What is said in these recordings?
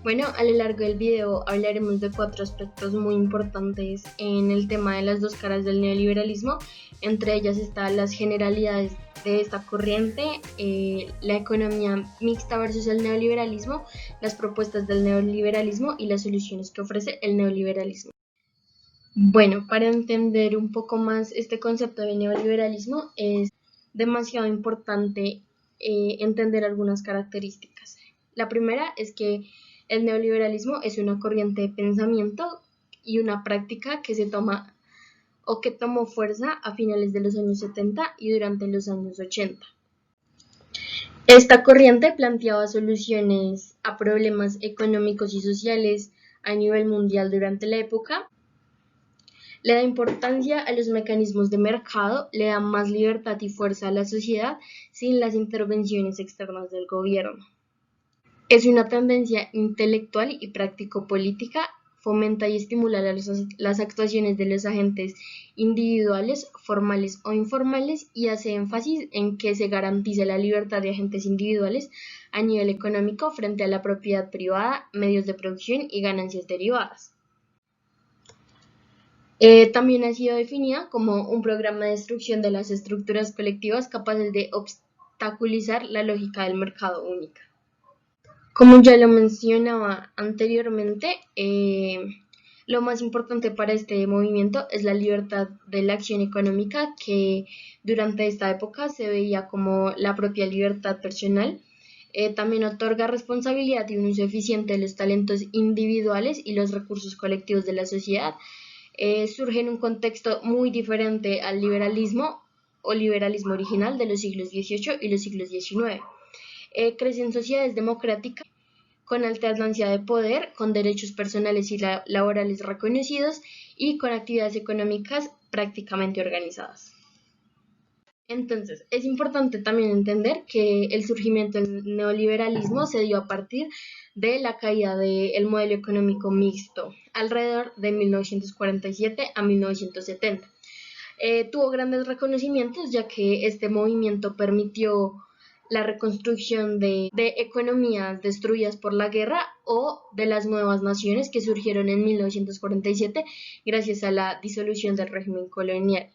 Bueno, a lo largo del video hablaremos de cuatro aspectos muy importantes en el tema de las dos caras del neoliberalismo. Entre ellas están las generalidades de esta corriente, la economía mixta versus el neoliberalismo, las propuestas del neoliberalismo y las soluciones que ofrece el neoliberalismo. Bueno, para entender un poco más este concepto de neoliberalismo es demasiado importante entender algunas características. La primera es que el neoliberalismo es una corriente de pensamiento y una práctica que se toma o que tomó fuerza a finales de los años 70 y durante los años 80. Esta corriente planteaba soluciones a problemas económicos y sociales a nivel mundial durante la época. Le da importancia a los mecanismos de mercado, le da más libertad y fuerza a la sociedad sin las intervenciones externas del gobierno. Es una tendencia intelectual y práctico-política, fomenta y estimula las actuaciones de los agentes individuales, formales o informales, y hace énfasis en que se garantice la libertad de agentes individuales a nivel económico frente a la propiedad privada, medios de producción y ganancias derivadas. También ha sido definida como un programa de destrucción de las estructuras colectivas capaces de obstaculizar la lógica del mercado único. Como ya lo mencionaba anteriormente, lo más importante para este movimiento es la libertad de la acción económica, que durante esta época se veía como la propia libertad personal. También otorga responsabilidad y un uso eficiente de los talentos individuales y los recursos colectivos de la sociedad. Surge en un contexto muy diferente al liberalismo o liberalismo original de los siglos XVIII y los siglos XIX. Crecen sociedades democráticas con alternancia de poder, con derechos personales y laborales reconocidos y con actividades económicas prácticamente organizadas. Entonces, es importante también entender que el surgimiento del neoliberalismo se dio a partir de la caída del modelo económico mixto, alrededor de 1947 a 1970. Tuvo grandes reconocimientos, ya que este movimiento permitió la reconstrucción de economías destruidas por la guerra o de las nuevas naciones que surgieron en 1947 gracias a la disolución del régimen colonial.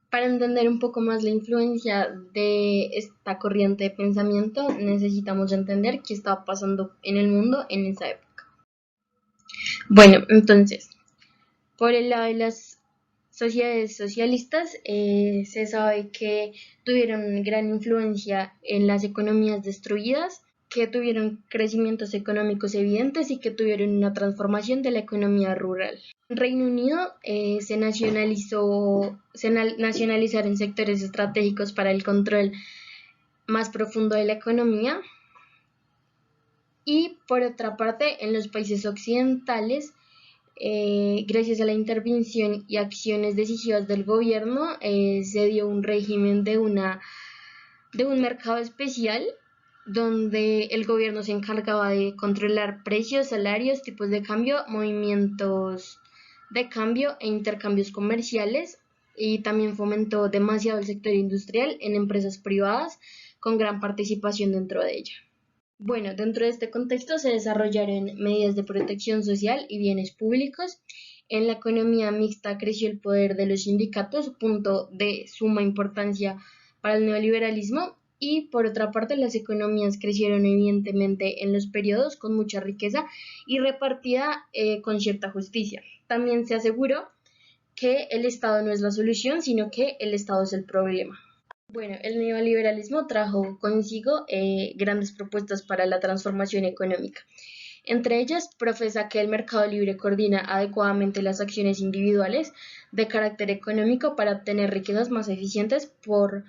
Para entender un poco más la influencia de esta corriente de pensamiento, necesitamos entender qué estaba pasando en el mundo en esa época. Bueno, entonces, por el lado de las sociedades socialistas, se sabe que tuvieron gran influencia en las economías destruidas, que tuvieron crecimientos económicos evidentes y que tuvieron una transformación de la economía rural. En Reino Unido se nacionalizaron sectores estratégicos para el control más profundo de la economía, y por otra parte en los países occidentales, gracias a la intervención y acciones decisivas del gobierno, se dio un régimen de un mercado especial donde el gobierno se encargaba de controlar precios, salarios, tipos de cambio, movimientos de cambio e intercambios comerciales, y también fomentó demasiado el sector industrial en empresas privadas con gran participación dentro de ella. Bueno, dentro de este contexto se desarrollaron medidas de protección social y bienes públicos. En la economía mixta creció el poder de los sindicatos, punto de suma importancia para el neoliberalismo, y por otra parte las economías crecieron evidentemente en los periodos con mucha riqueza y repartida con cierta justicia. También se aseguró que el Estado no es la solución, sino que el Estado es el problema. Bueno, el neoliberalismo trajo consigo grandes propuestas para la transformación económica. Entre ellas, profesa que el mercado libre coordina adecuadamente las acciones individuales de carácter económico para obtener riquezas más eficientes por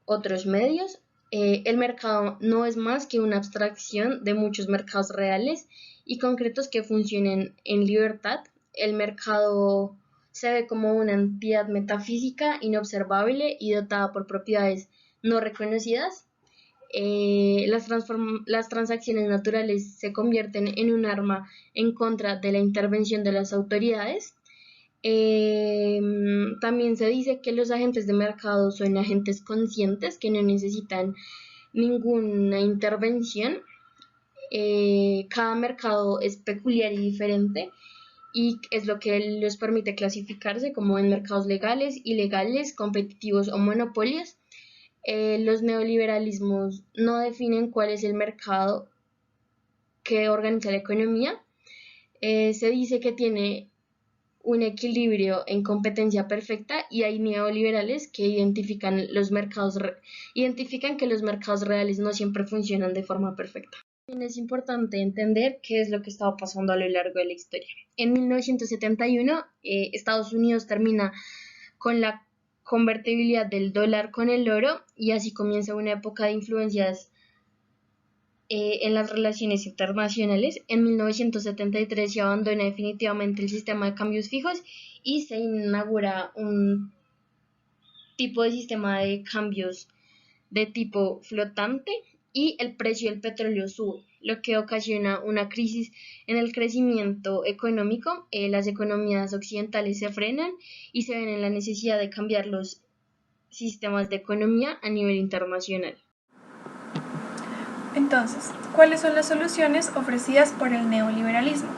otros medios. El mercado no es más que una abstracción de muchos mercados reales y concretos que funcionen en libertad. El mercado se ve como una entidad metafísica, inobservable y dotada por propiedades no reconocidas. Las transacciones naturales se convierten en un arma en contra de la intervención de las autoridades. También se dice que los agentes de mercado son agentes conscientes que no necesitan ninguna intervención. Cada mercado es peculiar y diferente y es lo que los permite clasificarse como en mercados legales, ilegales, competitivos o monopolios. Los neoliberalismos no definen cuál es el mercado que organiza la economía. Se dice que tiene un equilibrio en competencia perfecta y hay neoliberales que identifican que los mercados reales no siempre funcionan de forma perfecta. También es importante entender qué es lo que estaba pasando a lo largo de la historia. En 1971, Estados Unidos termina con la convertibilidad del dólar con el oro y así comienza una época de influencias en las relaciones internacionales. En 1973 se abandona definitivamente el sistema de cambios fijos y se inaugura un tipo de sistema de cambios de tipo flotante y el precio del petróleo sube, lo que ocasiona una crisis en el crecimiento económico. Las economías occidentales se frenan y se ven en la necesidad de cambiar los sistemas de economía a nivel internacional. Entonces, ¿cuáles son las soluciones ofrecidas por el neoliberalismo?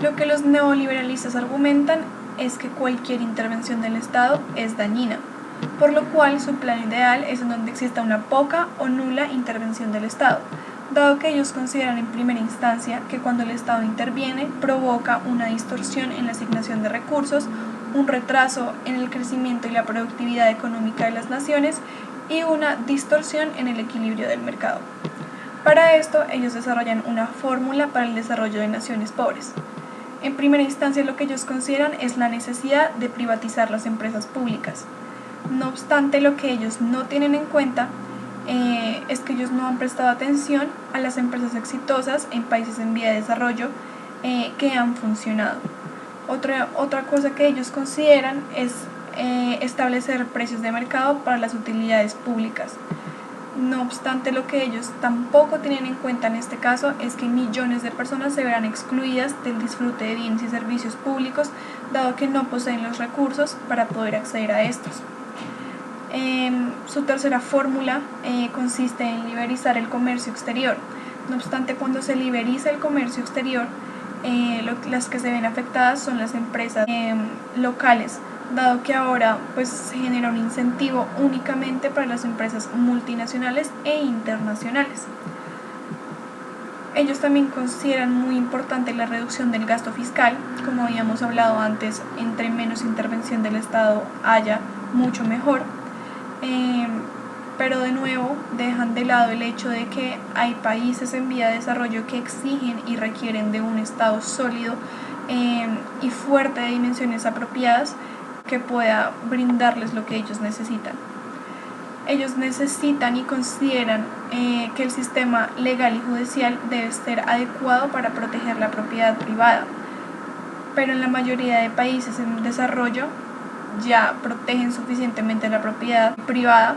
Lo que los neoliberalistas argumentan es que cualquier intervención del Estado es dañina, por lo cual su plan ideal es en donde exista una poca o nula intervención del Estado, dado que ellos consideran en primera instancia que cuando el Estado interviene provoca una distorsión en la asignación de recursos, un retraso en el crecimiento y la productividad económica de las naciones y una distorsión en el equilibrio del mercado. Para esto, ellos desarrollan una fórmula para el desarrollo de naciones pobres. En primera instancia, lo que ellos consideran es la necesidad de privatizar las empresas públicas. No obstante, lo que ellos no tienen en cuenta es que ellos no han prestado atención a las empresas exitosas en países en vía de desarrollo que han funcionado. Otra cosa que ellos consideran es establecer precios de mercado para las utilidades públicas. No obstante, lo que ellos tampoco tienen en cuenta en este caso es que millones de personas se verán excluidas del disfrute de bienes y servicios públicos, dado que no poseen los recursos para poder acceder a estos. Su tercera fórmula consiste en liberalizar el comercio exterior. No obstante, cuando se liberiza el comercio exterior, las que se ven afectadas son las empresas locales, dado que ahora pues se genera un incentivo únicamente para las empresas multinacionales e internacionales. Ellos también consideran muy importante la reducción del gasto fiscal. Como habíamos hablado antes, entre menos intervención del Estado haya, mucho mejor. Pero de nuevo dejan de lado el hecho de que hay países en vía de desarrollo que exigen y requieren de un Estado sólido y fuerte de dimensiones apropiadas que pueda brindarles lo que ellos necesitan. Ellos necesitan y consideran que el sistema legal y judicial debe ser adecuado para proteger la propiedad privada, pero en la mayoría de países en desarrollo ya protegen suficientemente la propiedad privada,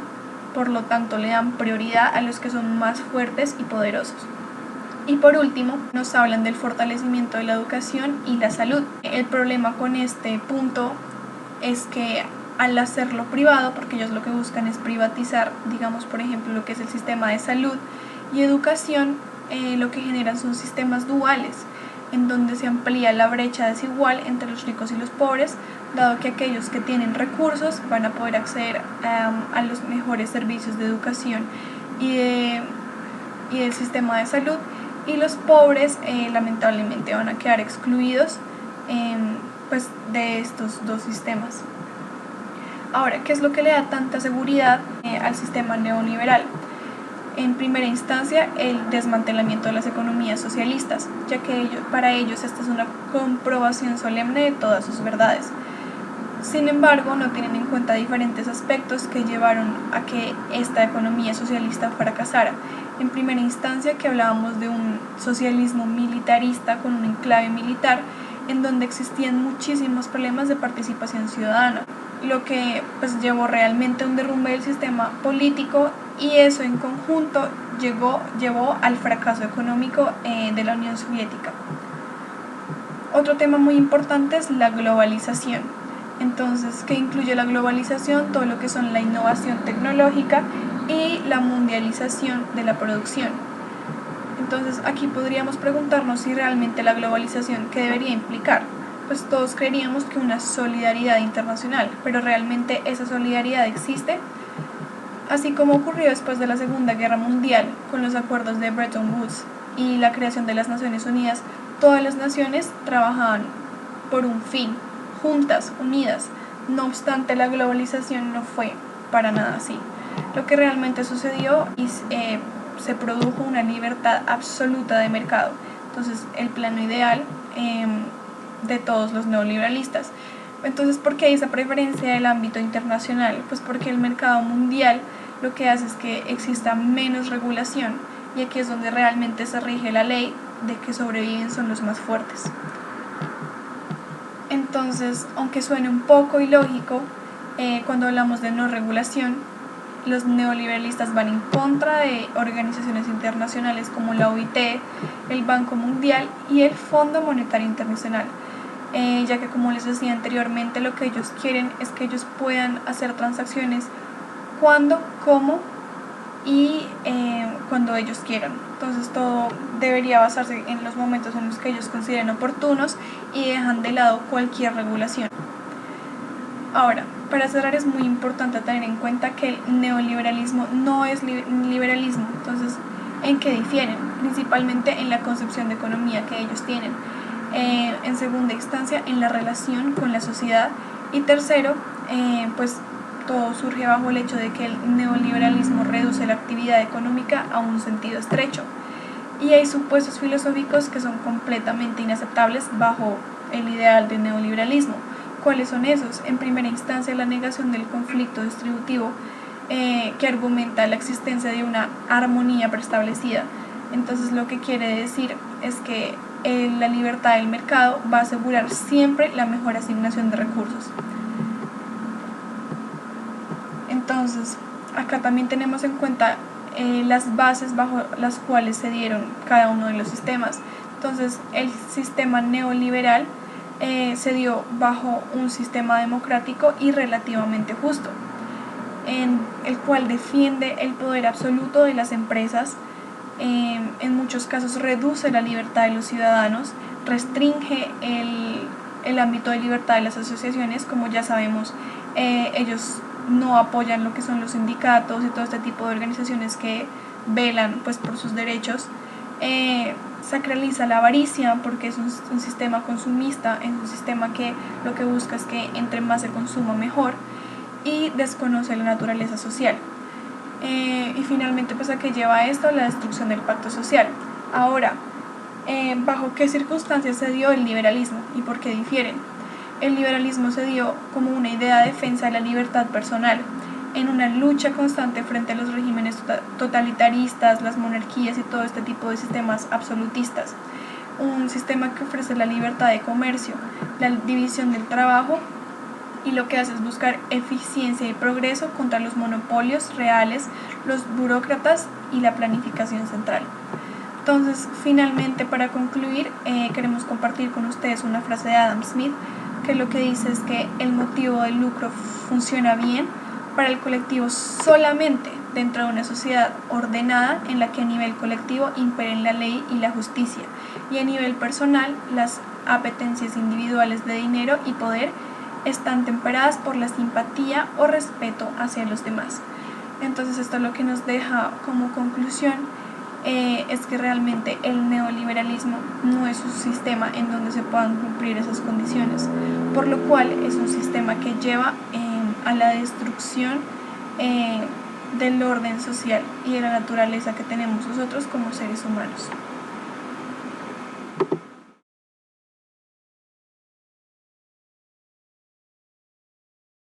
por lo tanto le dan prioridad a los que son más fuertes y poderosos. Y por último, nos hablan del fortalecimiento de la educación y la salud. El problema con este punto es que al hacerlo privado, porque ellos lo que buscan es privatizar, digamos por ejemplo lo que es el sistema de salud y educación, lo que generan son sistemas duales, en donde se amplía la brecha desigual entre los ricos y los pobres, dado que aquellos que tienen recursos van a poder acceder a los mejores servicios de educación y del sistema de salud, y los pobres lamentablemente van a quedar excluidos pues, de estos dos sistemas. Ahora, ¿qué es lo que le da tanta seguridad al sistema neoliberal? En primera instancia, el desmantelamiento de las economías socialistas, ya que para ellos esta es una comprobación solemne de todas sus verdades. Sin embargo, no tienen en cuenta diferentes aspectos que llevaron a que esta economía socialista fracasara. En primera instancia, que hablábamos de un socialismo militarista con un enclave militar, en donde existían muchísimos problemas de participación ciudadana, lo que pues llevó realmente a un derrumbe del sistema político, y eso en conjunto llevó al fracaso económico de la Unión Soviética. Otro tema muy importante es la globalización. Entonces, ¿qué incluye la globalización? Todo lo que son la innovación tecnológica y la mundialización de la producción. Entonces aquí podríamos preguntarnos si realmente la globalización, ¿qué debería implicar? Pues todos creeríamos que una solidaridad internacional, pero ¿realmente esa solidaridad existe? Así como ocurrió después de la Segunda Guerra Mundial con los acuerdos de Bretton Woods y la creación de las Naciones Unidas, todas las naciones trabajaban por un fin, juntas, unidas. No obstante, la globalización no fue para nada así. Lo que realmente sucedió se produjo una libertad absoluta de mercado. Entonces, el plano ideal de todos los neoliberalistas. Entonces, ¿por qué esa preferencia del ámbito internacional? Pues porque el mercado mundial lo que hace es que exista menos regulación, y aquí es donde realmente se rige la ley de que sobreviven son los más fuertes. Entonces, aunque suene un poco ilógico, cuando hablamos de no regulación, los neoliberalistas van en contra de organizaciones internacionales como la OIT, el Banco Mundial y el Fondo Monetario Internacional, ya que, como les decía anteriormente, lo que ellos quieren es que ellos puedan hacer transacciones cuando, cómo y cuando ellos quieran. Entonces todo debería basarse en los momentos en los que ellos consideren oportunos y dejan de lado cualquier regulación. Ahora, para cerrar, es muy importante tener en cuenta que el neoliberalismo no es liberalismo. Entonces, ¿en qué difieren? Principalmente en la concepción de economía que ellos tienen. En segunda instancia, en la relación con la sociedad. Y tercero, pues todo surge bajo el hecho de que el neoliberalismo reduce la actividad económica a un sentido estrecho. Y hay supuestos filosóficos que son completamente inaceptables bajo el ideal del neoliberalismo. ¿Cuáles son esos? En primera instancia, la negación del conflicto distributivo, que argumenta la existencia de una armonía preestablecida. Entonces, lo que quiere decir es que la libertad del mercado va a asegurar siempre la mejor asignación de recursos. Entonces, acá también tenemos en cuenta las bases bajo las cuales se dieron cada uno de los sistemas. Entonces, el sistema neoliberal se dio bajo un sistema democrático y relativamente justo, en el cual defiende el poder absoluto de las empresas, en muchos casos reduce la libertad de los ciudadanos, restringe el ámbito de libertad de las asociaciones. Como ya sabemos, ellos no apoyan lo que son los sindicatos y todo este tipo de organizaciones que velan pues por sus derechos. Sacraliza la avaricia porque es un sistema consumista, es un sistema que lo que busca es que entre más se consuma mejor, y desconoce la naturaleza social. Y finalmente, pues, ¿a qué lleva esto? La destrucción del pacto social. Ahora, ¿bajo qué circunstancias se dio el liberalismo y por qué difieren? El liberalismo se dio como una idea de defensa de la libertad personal, en una lucha constante frente a los regímenes totalitaristas, las monarquías y todo este tipo de sistemas absolutistas. Un sistema que ofrece la libertad de comercio, la división del trabajo, y lo que hace es buscar eficiencia y progreso contra los monopolios reales, los burócratas y la planificación central. Entonces, finalmente, para concluir, queremos compartir con ustedes una frase de Adam Smith, que lo que dice es que el motivo del lucro funciona bien para el colectivo solamente dentro de una sociedad ordenada en la que a nivel colectivo imperen la ley y la justicia, y a nivel personal las apetencias individuales de dinero y poder están temperadas por la simpatía o respeto hacia los demás. Entonces, esto lo que nos deja como conclusión es que realmente el neoliberalismo no es un sistema en donde se puedan cumplir esas condiciones, por lo cual es un sistema que lleva a la destrucción del orden social y de la naturaleza que tenemos nosotros como seres humanos.